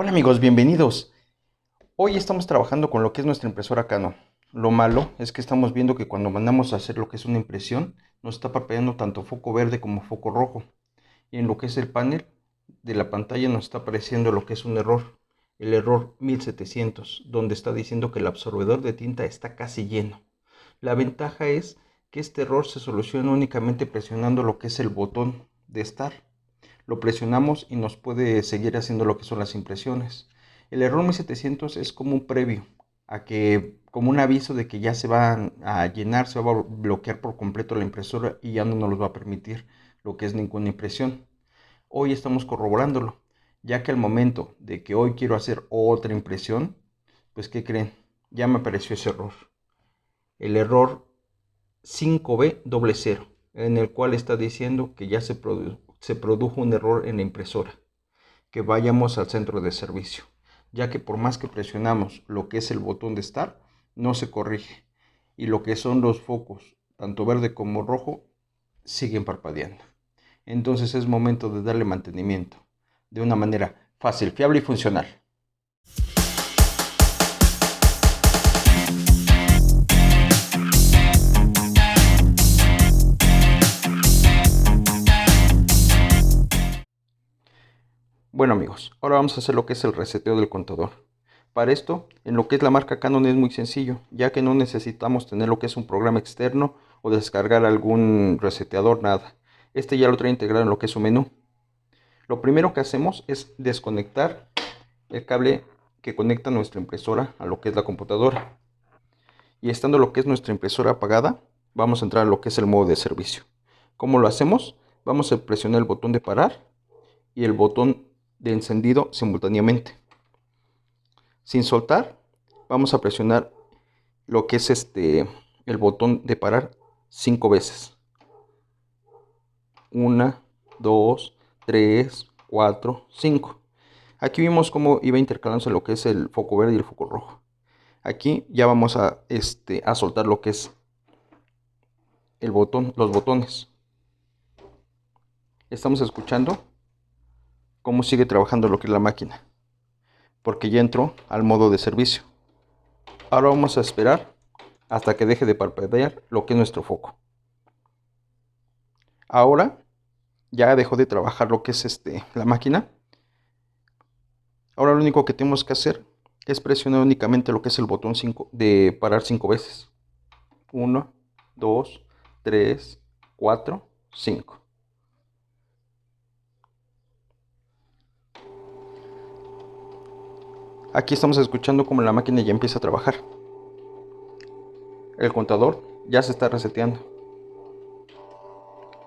Hola amigos, bienvenidos. Hoy estamos trabajando con lo que es nuestra impresora Canon. Lo malo es que estamos viendo que cuando mandamos a hacer lo que es una impresión, nos está parpadeando tanto foco verde como foco rojo. Y en lo que es el panel de la pantalla nos está apareciendo lo que es un error. El error 1700, donde está diciendo que el absorbedor de tinta está casi lleno. La ventaja es que este error se soluciona únicamente presionando lo que es el botón de Start. Lo presionamos y nos puede seguir haciendo lo que son las impresiones. El error 1700 es como un previo a que, como un aviso de que ya se va a llenar, se va a bloquear por completo la impresora y ya no nos va a permitir lo que es ninguna impresión. Hoy estamos corroborándolo, ya que al momento de que hoy quiero hacer otra impresión, pues ¿qué creen? Ya me apareció ese error. El error 5B00, en el cual está diciendo que ya se produjo un error en la impresora, que vayamos al centro de servicio, ya que por más que presionamos lo que es el botón de Start, no se corrige, y lo que son los focos, tanto verde como rojo, siguen parpadeando. Entonces es momento de darle mantenimiento, de una manera fácil, fiable y funcional. Bueno amigos, ahora vamos a hacer lo que es el reseteo del contador. Para esto, en lo que es la marca Canon es muy sencillo, ya que no necesitamos tener lo que es un programa externo o descargar algún reseteador, nada. Este ya lo trae integrado en lo que es su menú. Lo primero que hacemos es desconectar el cable que conecta nuestra impresora a lo que es la computadora. Y estando lo que es nuestra impresora apagada, vamos a entrar a lo que es el modo de servicio. ¿Cómo lo hacemos? Vamos a presionar el botón de parar y el botón de encendido simultáneamente. Sin soltar, vamos a presionar lo que es el botón de parar 5 veces. 1, 2, 3, 4, 5. Aquí vimos cómo iba intercalándose lo que es el foco verde y el foco rojo. Aquí ya vamos a soltar lo que es el botón, los botones. Estamos escuchando cómo sigue trabajando lo que es la máquina, porque ya entró al modo de servicio. Ahora vamos a esperar hasta que deje de parpadear lo que es nuestro foco. Ahora ya dejó de trabajar lo que es la máquina. Ahora lo único que tenemos que hacer es presionar únicamente lo que es el botón 5 de parar 5 veces. 1, 2, 3, 4, 5. Aquí estamos escuchando cómo la máquina ya empieza a trabajar. El contador ya se está reseteando.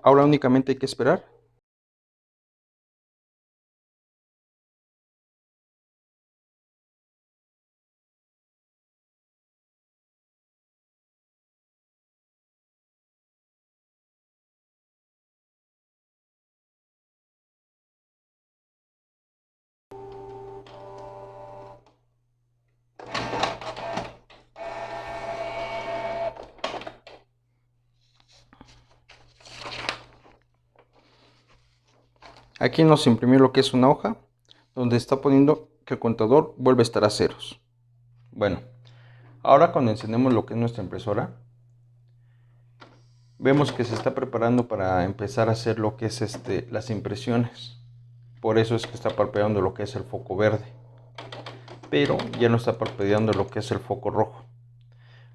Ahora únicamente hay que esperar. Aquí nos imprimió lo que es una hoja donde está poniendo que el contador vuelve a estar a ceros. Bueno, ahora cuando encendemos lo que es nuestra impresora, vemos que se está preparando para empezar a hacer lo que es las impresiones. Por eso es que está parpadeando lo que es el foco verde, pero ya no está parpadeando lo que es el foco rojo.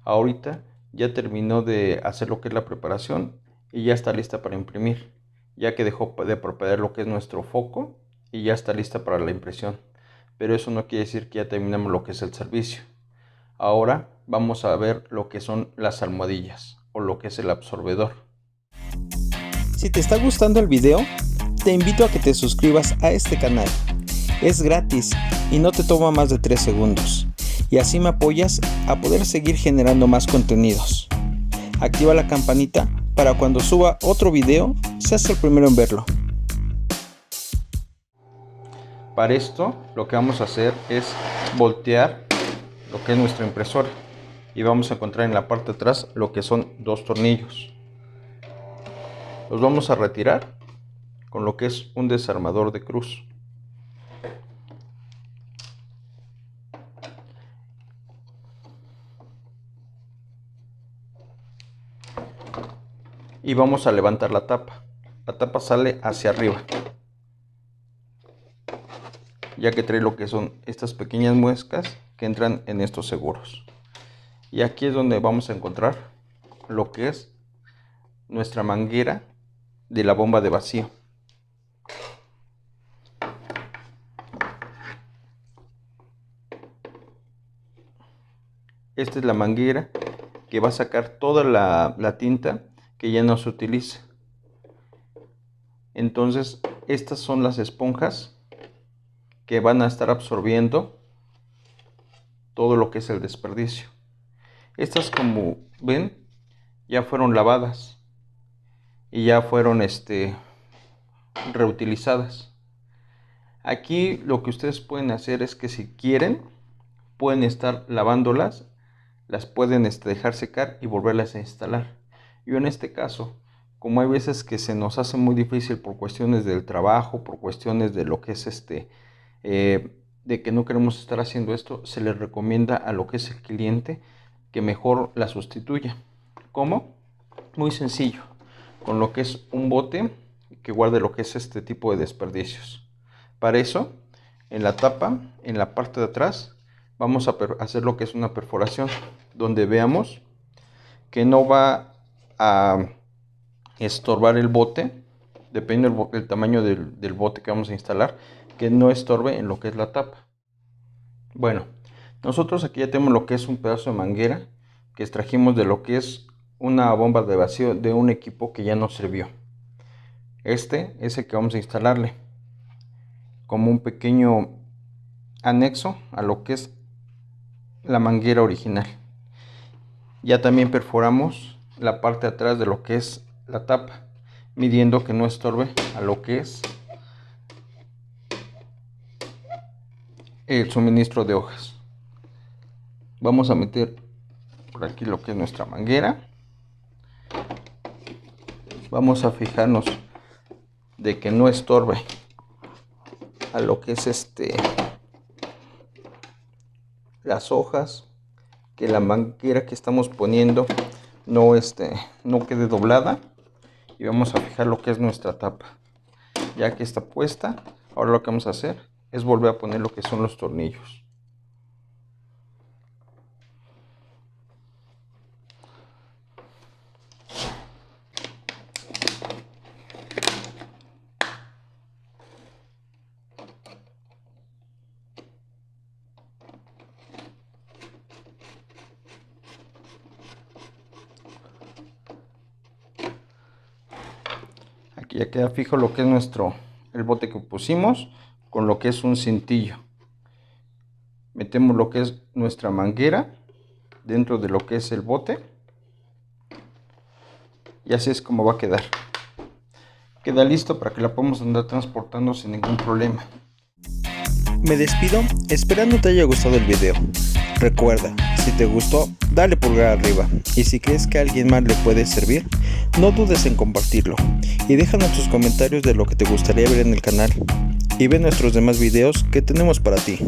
Ahorita ya terminó de hacer lo que es la preparación y ya está lista para imprimir, ya que dejó de parpadear lo que es nuestro foco y ya está lista para la impresión. Pero eso no quiere decir que ya terminamos lo que es el servicio. Ahora vamos a ver lo que son las almohadillas o lo que es el absorbedor. Si te está gustando el video, te invito a que te suscribas a este canal. Es gratis y no te toma más de 3 segundos. Y así me apoyas a poder seguir generando más contenidos. Activa la campanita para cuando suba otro video, seas el primero en verlo. Para esto lo que vamos a hacer es voltear lo que es nuestra impresora y vamos a encontrar en la parte de atrás lo que son dos tornillos. Los vamos a retirar con lo que es un desarmador de cruz. y vamos a levantar la tapa. La tapa sale hacia arriba, ya que trae lo que son estas pequeñas muescas que entran en estos seguros. Y aquí es donde vamos a encontrar lo que es nuestra manguera de la bomba de vacío. Esta es la manguera que va a sacar toda la tinta que ya no se utiliza. Entonces, estas son las esponjas que van a estar absorbiendo todo lo que es el desperdicio. Estas, como ven, ya fueron lavadas y ya fueron reutilizadas. Aquí lo que ustedes pueden hacer es que si quieren, pueden estar lavándolas, las pueden dejar secar y volverlas a instalar. Yo en este caso, como hay veces que se nos hace muy difícil por cuestiones del trabajo, por cuestiones de lo que es de que no queremos estar haciendo esto, se les recomienda a lo que es el cliente que mejor la sustituya. ¿Cómo? Muy sencillo, con lo que es un bote que guarde lo que es este tipo de desperdicios. Para eso, en la tapa, en la parte de atrás, vamos a hacer lo que es una perforación, donde veamos que no va a estorbar el bote, depende del tamaño del bote que vamos a instalar, que no estorbe en lo que es la tapa. Bueno, nosotros aquí ya tenemos lo que es un pedazo de manguera que extrajimos de lo que es una bomba de vacío de un equipo que ya nos sirvió. Este es el que vamos a instalarle como un pequeño anexo a lo que es la manguera original. Ya también perforamos la parte de atrás de lo que es la tapa, midiendo que no estorbe a lo que es el suministro de hojas. Vamos a meter por aquí lo que es nuestra manguera. Vamos a fijarnos de que no estorbe a lo que es las hojas, que la manguera que estamos poniendo no quede doblada, y vamos a fijar lo que es nuestra tapa. Ya que está puesta, ahora lo que vamos a hacer es volver a poner lo que son los tornillos. Aquí ya queda fijo lo que es el bote que pusimos con lo que es un cintillo. Metemos lo que es nuestra manguera dentro de lo que es el bote, y así es como va a quedar. Queda listo para que la podamos andar transportando sin ningún problema. Me despido esperando te haya gustado el video. Recuerda, si te gustó, dale pulgar arriba, y si crees que a alguien más le puede servir, no dudes en compartirlo y déjanos tus comentarios de lo que te gustaría ver en el canal, y ve nuestros demás videos que tenemos para ti.